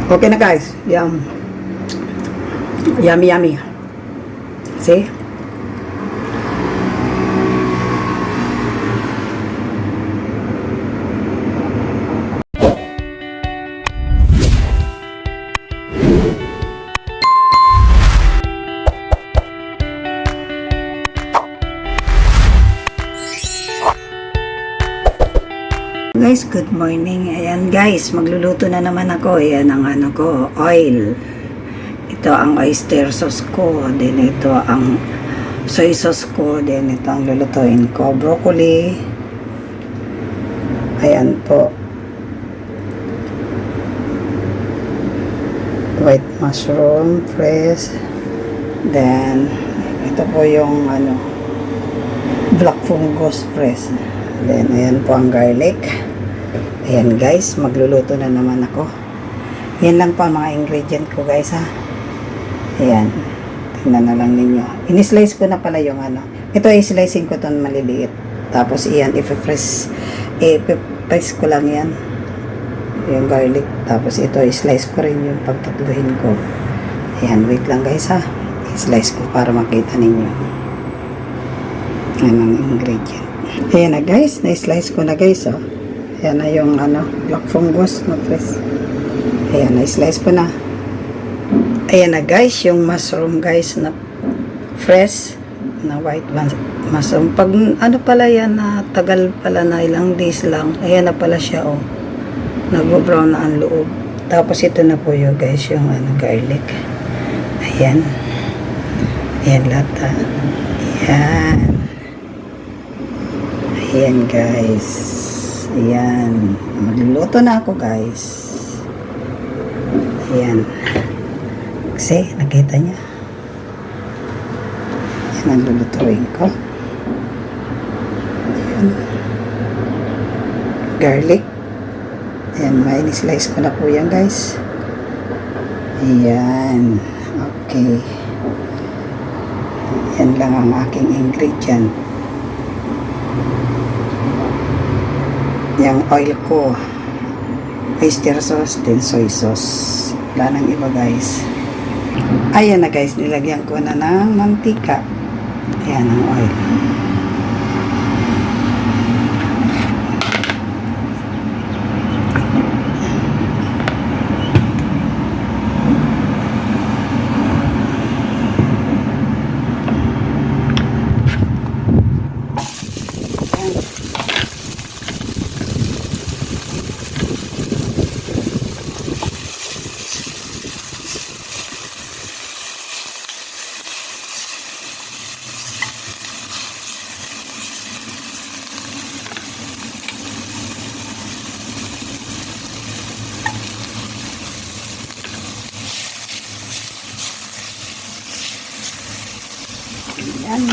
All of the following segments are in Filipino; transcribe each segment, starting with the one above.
Okay na guys. Yummy, yummy. See? Guys, good morning. Ayan guys, magluluto na naman ako. Ayan ang ano ko, oil. Ito ang oyster sauce ko. Then ito ang soy sauce ko. Then ito ang lulutuin ko. Broccoli. Ayan po. White mushroom, fresh. Then ito po yung ano, black fungus fresh. Then ayan po ang garlic. Ayan guys, magluluto na naman ako. Yan lang pa mga ingredient ko guys ha. Ayan. Tingnan na lang ninyo. Ini-slice ko na pala yung ano. Ito ay slicing ko ito maliliit. Tapos iyan, i-press ko lang yan. Yung garlic. Tapos ito i-slice ko rin yung pagtatluhin ko. Ayan, wait lang guys ha. I-slice ko para makita ninyo. Ayan ang ingredient. Ayan na guys, na-slice ko na guys oh. Ayan na yung ano, black fungus na fresh. Ayan, na-slice ko na. Ayan na guys, yung mushroom guys na fresh na white mushroom. Pag ano pala yan na tagal pala na ilang days lang. Ayan na pala siya oh. Nag-brown na ang loob. Tapos ito na po yung guys, yung ano, garlic. Ayan. Ayan lahat ha. Ayan. Ayan guys. Ayan. Magluluto na ako guys. Ayan. Kasi nakita niya. Ayan ang lulutuin ko. Ayan. Garlic. Ayan. May slice ko na po yan guys. Ayan. Okay. Ayan lang ang aking ingredient. Yung oil ko, oyster sauce, then soy sauce. Wala nang iba guys. Ayan na guys, nilagyan ko na ng mantika. Ayan ang oil. Ayan.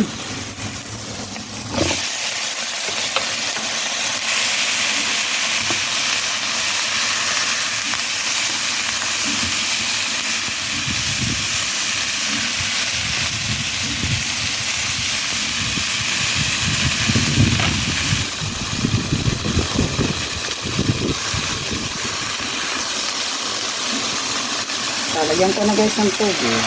Lalagyan ko na guys ng tubig.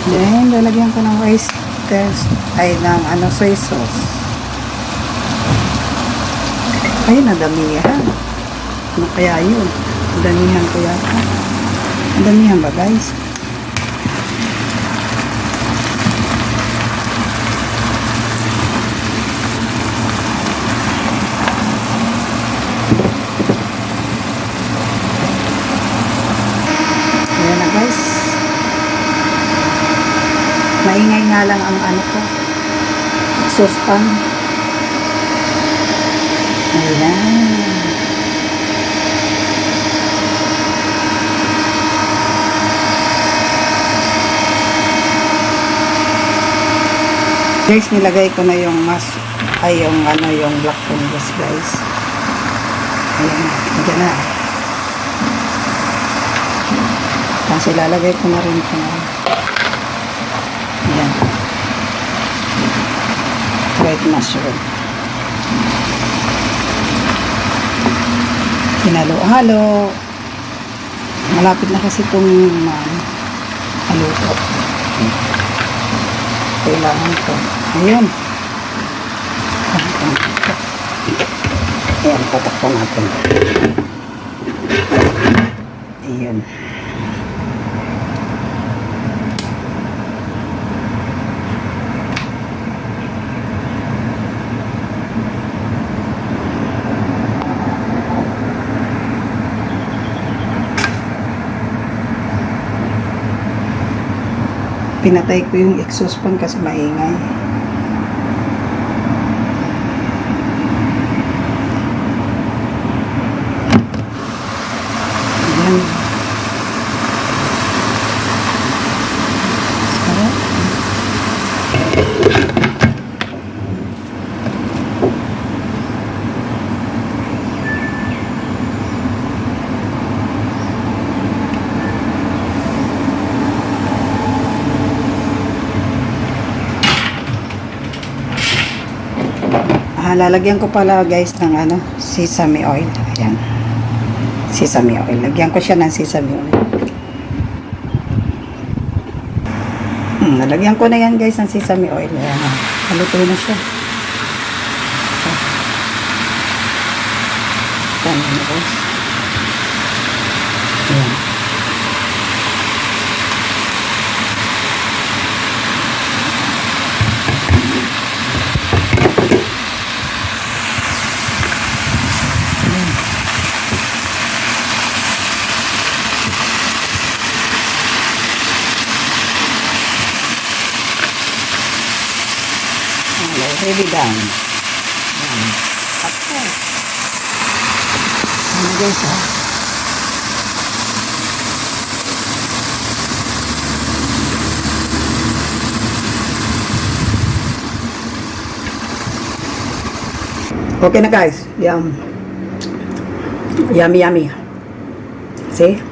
Then, lalagyan ko ng oyster ay ng ano, soy sauce. Ay, nadamihan. Ano kaya yun? Damihan ko yata. Damihan ba guys? Ayan na guys. Maingay nga lang ang ano ko. Saucepan. Ayan. Guys, nilagay ko na yung ay yung ano, yung black fungus, guys. Ayan, dyan na. Tapos ilalagay ko na rin ito. Ayan. White mushroom. Hinalo-halo. Malapit na kasi itong haluto. Kailangan ko. Ayun. Ayan, patakpan natin. Ayun. Pinatay ko yung exhaust fan kasi maingay. Ayan. Sarap. Lalagyan ko pala guys ng ano, sesame oil. Ayan. Sesame oil. Lagyan ko siya ng sesame oil. Nalagyan ko na yan guys ng sesame oil. Ayan. Haluto na siya. Ayan na guys. Ayan. Ready done. Ayan. Okay. Ayan guys ha. Okay na guys. Yummy yummy. See?